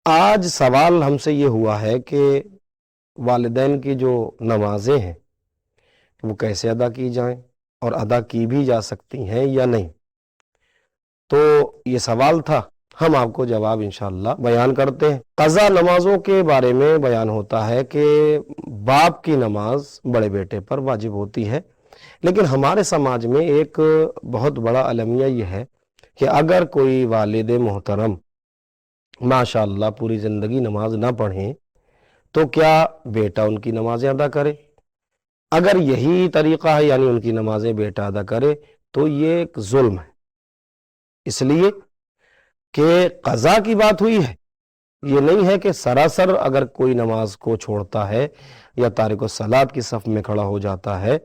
آج سوال ہم سے یہ ہوا ہے کہ والدین کی جو نمازیں ہیں وہ کیسے ادا کی جائیں اور ادا کی بھی جا سکتی ہیں یا نہیں. تو یہ سوال تھا، ہم آپ کو جواب انشاءاللہ بیان کرتے ہیں. قضا نمازوں کے بارے میں بیان ہوتا ہے کہ باپ کی نماز بڑے بیٹے پر واجب ہوتی ہے، لیکن ہمارے سماج میں ایک بہت بڑا المیہ یہ ہے کہ اگر کوئی والد محترم ماشاءاللہ پوری زندگی نماز نہ پڑھیں تو کیا بیٹا ان کی نمازیں ادا کرے؟ اگر یہی طریقہ ہے یعنی ان کی نمازیں بیٹا ادا کرے تو یہ ایک ظلم ہے، اس لیے کہ قضا کی بات ہوئی ہے. یہ نہیں ہے کہ سراسر اگر کوئی نماز کو چھوڑتا ہے یا تارک الصلاۃ کی صف میں کھڑا ہو جاتا ہے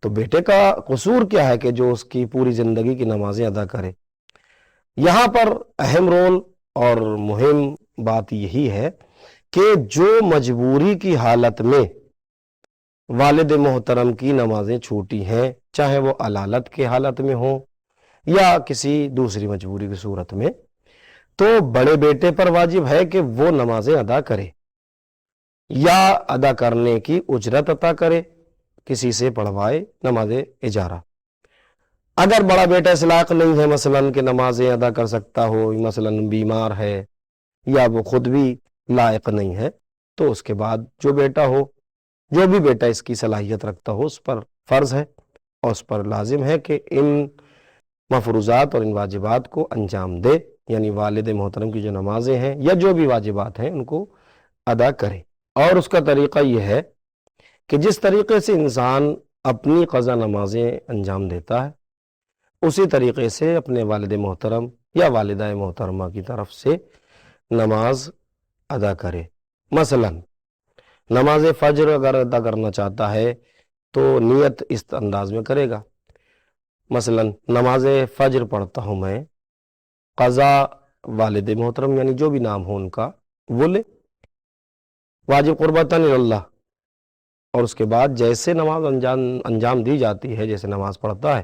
تو بیٹے کا قصور کیا ہے کہ جو اس کی پوری زندگی کی نمازیں ادا کرے. یہاں پر اہم رول اور مہم بات یہی ہے کہ جو مجبوری کی حالت میں والد محترم کی نمازیں چھوٹی ہیں، چاہے وہ علالت کے حالت میں ہوں یا کسی دوسری مجبوری کی صورت میں، تو بڑے بیٹے پر واجب ہے کہ وہ نمازیں ادا کرے یا ادا کرنے کی اجرت عطا کرے، کسی سے پڑھوائے نماز اجارہ. اگر بڑا بیٹا اس لائق نہیں ہے مثلاً کہ نمازیں ادا کر سکتا ہو، مثلاً بیمار ہے یا وہ خود بھی لائق نہیں ہے، تو اس کے بعد جو بیٹا ہو، جو بھی بیٹا اس کی صلاحیت رکھتا ہو، اس پر فرض ہے اور اس پر لازم ہے کہ ان مفروضات اور ان واجبات کو انجام دے، یعنی والد محترم کی جو نمازیں ہیں یا جو بھی واجبات ہیں ان کو ادا کرے. اور اس کا طریقہ یہ ہے کہ جس طریقے سے انسان اپنی قضا نمازیں انجام دیتا ہے اسی طریقے سے اپنے والد محترم یا والدہ محترمہ کی طرف سے نماز ادا کرے. مثلا نماز فجر اگر ادا کرنا چاہتا ہے تو نیت اس انداز میں کرے گا، مثلا نماز فجر پڑھتا ہوں میں، قضا والد محترم یعنی جو بھی نام ہو ان کا وہ لے، واجب قربتاً اللہ، اور اس کے بعد جیسے نماز انجام دی جاتی ہے، جیسے نماز پڑھتا ہے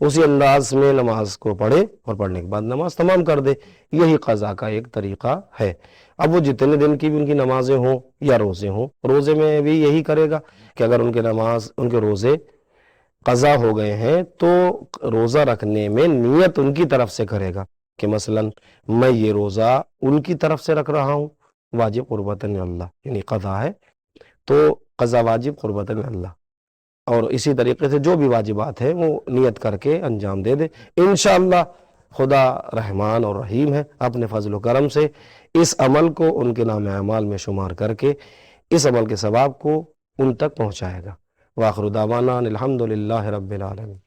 اسی انداز میں نماز کو پڑھے اور پڑھنے کے بعد نماز تمام کر دے. یہی قضا کا ایک طریقہ ہے. اب وہ جتنے دن کی بھی ان کی نمازیں ہوں یا روزے ہوں، روزے میں بھی یہی کرے گا کہ اگر ان کے روزے قضا ہو گئے ہیں تو روزہ رکھنے میں نیت ان کی طرف سے کرے گا کہ مثلا میں یہ روزہ ان کی طرف سے رکھ رہا ہوں، واجب قربتاً اللہ یعنی قضا ہے تو قضا واجب قربتاً اللہ. اور اسی طریقے سے جو بھی واجبات ہیں وہ نیت کر کے انجام دے دے. انشاءاللہ خدا رحمان اور رحیم ہے، اپنے فضل و کرم سے اس عمل کو ان کے نام اعمال میں شمار کر کے اس عمل کے ثواب کو ان تک پہنچائے گا. وآخر دعوانا الحمدللہ رب العالمین.